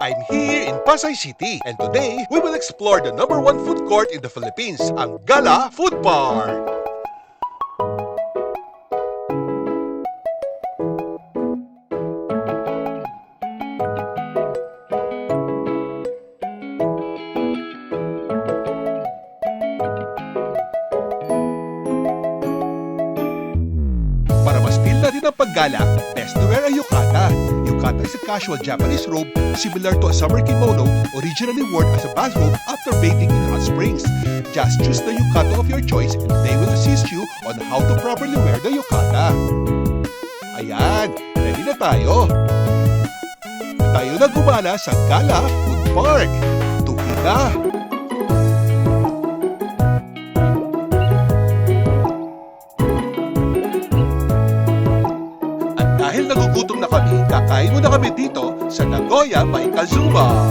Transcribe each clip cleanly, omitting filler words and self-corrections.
I'm here in Pasay City, and today we will explore the #1 food court in the Philippines, ang Gala Food Park. Para mas feel natin ang paggala, best to wear a yukata. Yukata is a casual Japanese robe similar to a summer kimono, originally worn as a bathrobe after bathing in hot springs. Just choose the yukata of your choice and they will assist you on how to properly wear the yukata. Ayan, ready na tayo. Tayo na gumala sa Gala Food Park. Tuwi na! Dahil nagugutom na kami, kakain muna kami dito sa Nagoya Maikazuma.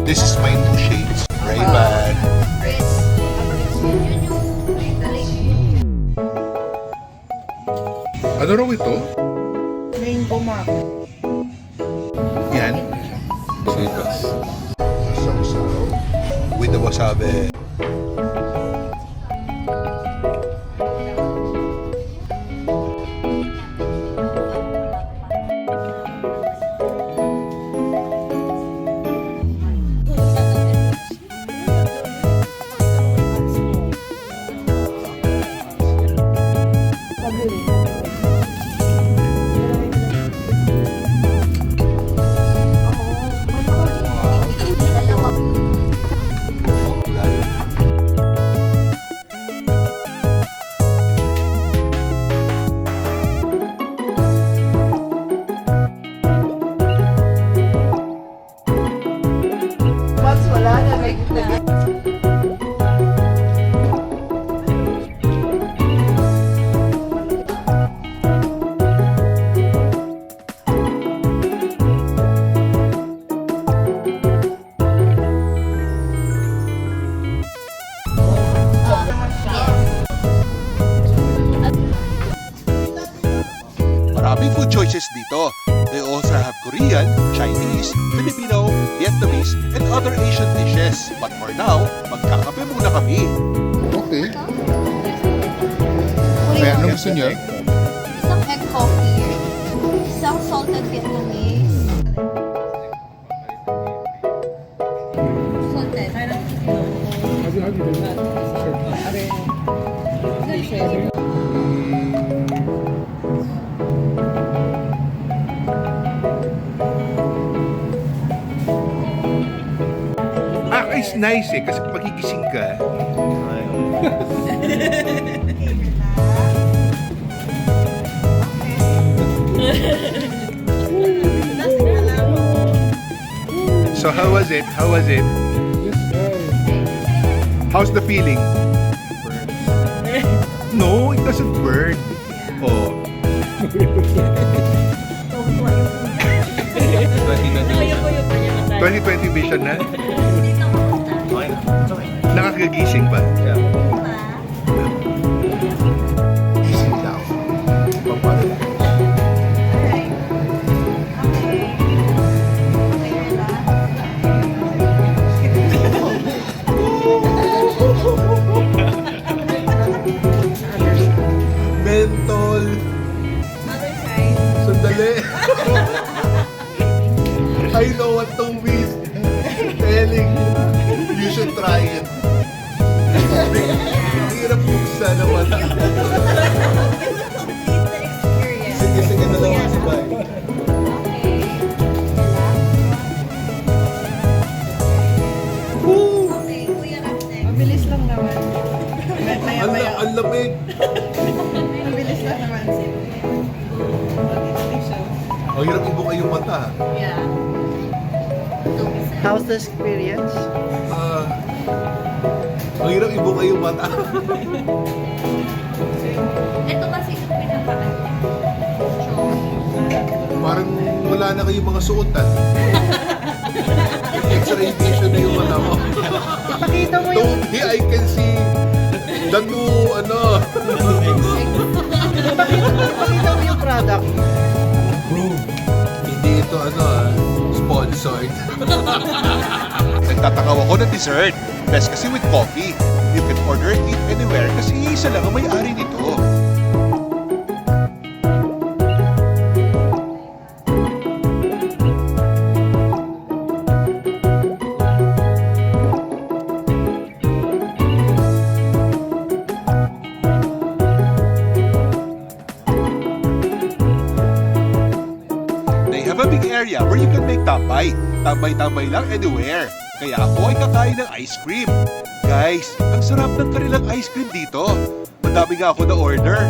This is my new shades. Ray-Ban. Ano raw ito? Rainbow map. Yan. Silipas. With the wasabi. Maraming food choices dito. They also have Korean, Chinese, Filipino, Vietnamese, and other Asian dishes. But for now, magkakape muna kami. Okay. Kaya anong gusto niyo? Isang egg coffee, isang salted Vietnamese. Salted. It's nice eh, kasi pagigising ka. So how was it? How was it? How's the feeling? No, it doesn't burn. Oh. 2020 vision na? Nakakagising pa? Gising daw. Mentol. Sandali. I know what Tong is telling you. You should try it. Ang hirap buksan naman. Sige, sige na lang sabay. Mabilis lang naman. Maya-maya. Ang lamig. Mabilis lang naman. Ang hirap ibuka yung mata. Yeah. 2%. How's the experience? Ang hirap ibuka yung mata. Ito kasi yung pinaka Parang wala na kayong mga suotan. X-ray vision na yung mata mo. Pakita mo yung... Totally, I can see the two, Pakita mo yung product. Hindi ito, sponsored. Nagtatakaw ako ng dessert. Best kasi with coffee. You can order and eat anywhere kasi isa lang ang may-ari nito. They have a big area where you can make tambay. Tambay-tambay lang anywhere. Kaya ako ay kakain ng ice cream. Guys, ang sarap ng kanilang ice cream dito. Madami nga ako na order.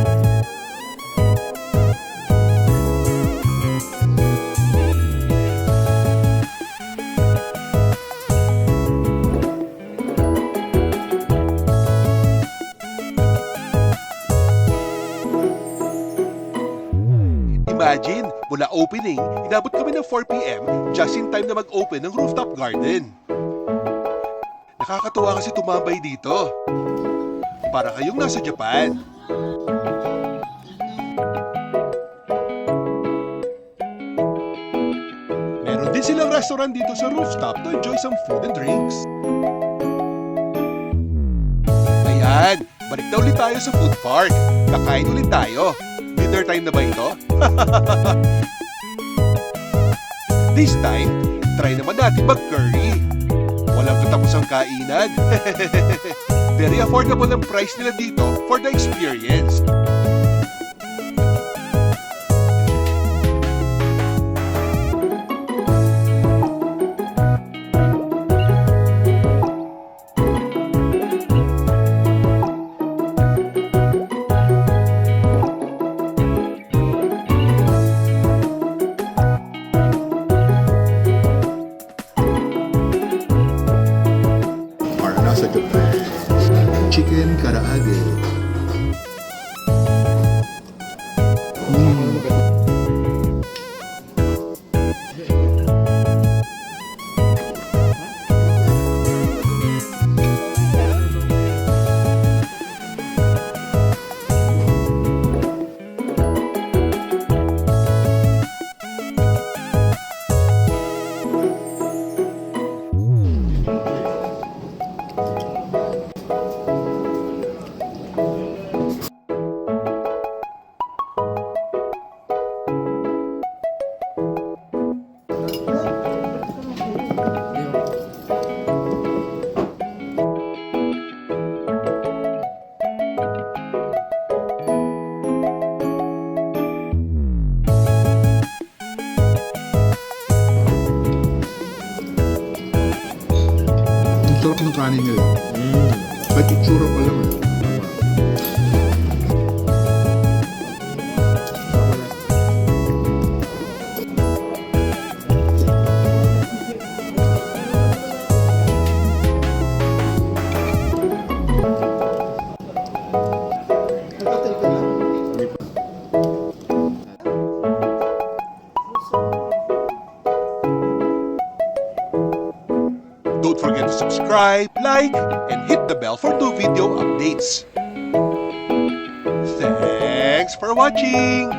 Imagine, mula opening, inabot kami ng 4 p.m. just in time na mag-open ng rooftop garden. Nakakatuwa kasi tumambay dito. Para kayong nasa Japan. Meron din silang restaurant dito sa rooftop to enjoy some food and drinks. Ayan, balik na ulit tayo sa food park. Kakain ulit tayo. Dinner time na ba ito? This time, try naman natin mag-curry. Walang katapusang kainan. Very affordable ang price nila dito for the experience. Para nasa Japan. Chicken karaage. Ang sarap ng kanin nila. Kahit itsura pa lang. Don't forget to subscribe, like, and hit the bell for new video updates. Thanks for watching!